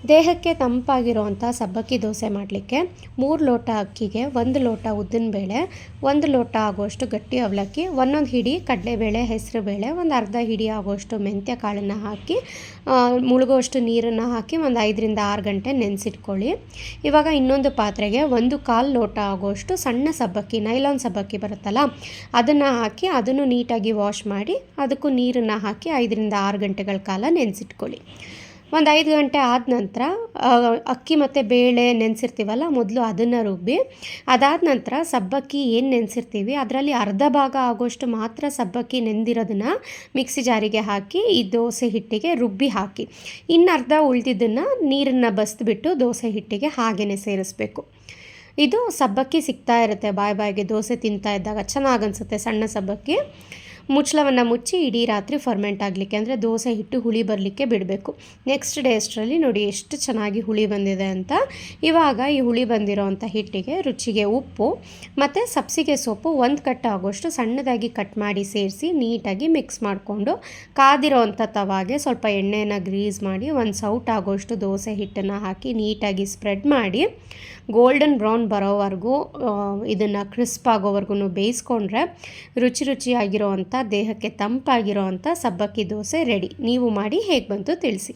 ದೇಹಕ್ಕೆ ತಂಪಾಗಿರುವಂಥ ಸಬ್ಬಕ್ಕಿ ದೋಸೆ ಮಾಡಲಿಕ್ಕೆ 3 ಲೋಟ ಅಕ್ಕಿಗೆ 1 ಲೋಟ ಉದ್ದಿನಬೇಳೆ, 1 ಲೋಟ ಆಗುವಷ್ಟು ಗಟ್ಟಿ ಅವಲಕ್ಕಿ, ಒಂದೊಂದು ಹಿಡಿ ಕಡಲೆಬೇಳೆ, ಹೆಸರುಬೇಳೆ, ಒಂದು ಅರ್ಧ ಹಿಡಿ ಆಗುವಷ್ಟು ಮೆಂತ್ಯ ಕಾಳನ್ನು ಹಾಕಿ ಮುಳುಗುವಷ್ಟು ನೀರನ್ನು ಹಾಕಿ ಒಂದು 5ರಿಂದ 6 ಗಂಟೆ ನೆನೆಸಿಟ್ಕೊಳ್ಳಿ. ಇವಾಗ ಇನ್ನೊಂದು ಪಾತ್ರೆಗೆ 1/4 ಲೋಟ ಆಗುವಷ್ಟು ಸಣ್ಣ ಸಬ್ಬಕ್ಕಿ, ನೈಲಾನ್ ಸಬ್ಬಕ್ಕಿ ಬರುತ್ತಲ್ಲ, ಅದನ್ನು ಹಾಕಿ ಅದನ್ನು ನೀಟಾಗಿ ವಾಶ್ ಮಾಡಿ ಅದಕ್ಕೂ ನೀರನ್ನು ಹಾಕಿ 5ರಿಂದ 6 ಗಂಟೆಗಳ ಕಾಲ ನೆನೆಸಿಟ್ಕೊಳ್ಳಿ. ಒಂದು 5 ಗಂಟೆ ಆದ ನಂತರ ಅಕ್ಕಿ ಮತ್ತು ಬೇಳೆ ನೆನೆಸಿರ್ತೀವಲ್ಲ, ಮೊದಲು ಅದನ್ನು ರುಬ್ಬಿ, ಅದಾದ ನಂತರ ಸಬ್ಬಕ್ಕಿ ಏನು ನೆನೆಸಿರ್ತೀವಿ ಅದರಲ್ಲಿ ಅರ್ಧ ಭಾಗ ಆಗೋಷ್ಟು ಮಾತ್ರ ಸಬ್ಬಕ್ಕಿ ನೆಂದಿರೋದನ್ನು ಮಿಕ್ಸಿ ಜಾರಿಗೆ ಹಾಕಿ ಈ ದೋಸೆ ಹಿಟ್ಟಿಗೆ ರುಬ್ಬಿ ಹಾಕಿ, ಇನ್ನು ಅರ್ಧ ಉಳಿದಿದ್ದನ್ನು ನೀರನ್ನು ಬಸಿದ್ಬಿಟ್ಟು ದೋಸೆ ಹಿಟ್ಟಿಗೆ ಹಾಗೆಯೇ ಸೇರಿಸ್ಬೇಕು. ಇದು ಸಬ್ಬಕ್ಕಿ ಸಿಗ್ತಾ ಇರುತ್ತೆ ಬಾಯಿಗೆ ದೋಸೆ ತಿಂತಾ ಇದ್ದಾಗ ಚೆನ್ನಾಗನ್ಸುತ್ತೆ ಸಣ್ಣ ಸಬ್ಬಕ್ಕಿ. ಮುಚ್ಚಳವನ್ನು ಮುಚ್ಚಿ ಇಡೀ ರಾತ್ರಿ ಫರ್ಮೆಂಟ್ ಆಗಲಿಕ್ಕೆ, ಅಂದರೆ ದೋಸೆ ಹಿಟ್ಟು ಹುಳಿ ಬರಲಿಕ್ಕೆ ಬಿಡಬೇಕು. ನೆಕ್ಸ್ಟ್ ಡೇ ಅಷ್ಟರಲ್ಲಿ ನೋಡಿ ಎಷ್ಟು ಚೆನ್ನಾಗಿ ಹುಳಿ ಬಂದಿದೆ ಅಂತ. ಇವಾಗ ಈ ಹುಳಿ ಬಂದಿರೋವಂಥ ಹಿಟ್ಟಿಗೆ ರುಚಿಗೆ ಉಪ್ಪು ಮತ್ತು ಸಬ್ಸಿಗೆ ಸೊಪ್ಪು 1 ಕಟ್ ಆಗೋಷ್ಟು ಸಣ್ಣದಾಗಿ ಕಟ್ ಮಾಡಿ ಸೇರಿಸಿ ನೀಟಾಗಿ ಮಿಕ್ಸ್ ಮಾಡಿಕೊಂಡು ಕಾದಿರೋವಂಥ ತವಾಗೆ ಸ್ವಲ್ಪ ಎಣ್ಣೆಯನ್ನು ಗ್ರೀಸ್ ಮಾಡಿ 1 ಸೌಟ್ ಆಗೋಷ್ಟು ದೋಸೆ ಹಿಟ್ಟನ್ನು ಹಾಕಿ ನೀಟಾಗಿ ಸ್ಪ್ರೆಡ್ ಮಾಡಿ ಗೋಲ್ಡನ್ ಬ್ರೌನ್ ಬರೋವರೆಗೂ ಇದನ್ನು ಕ್ರಿಸ್ಪ್ ಆಗೋವರೆಗೂ ಬೇಯಿಸ್ಕೊಂಡ್ರೆ ರುಚಿಯಾಗಿರೋವಂಥ ದೇಹಕ್ಕೆ ತಂಪಾಗಿರೋವಂಥ ಸಬ್ಬಕ್ಕಿ ದೋಸೆ ರೆಡಿ. ನೀವು ಮಾಡಿ ಹೇಗೆ ಬಂತು ತಿಳಿಸಿ.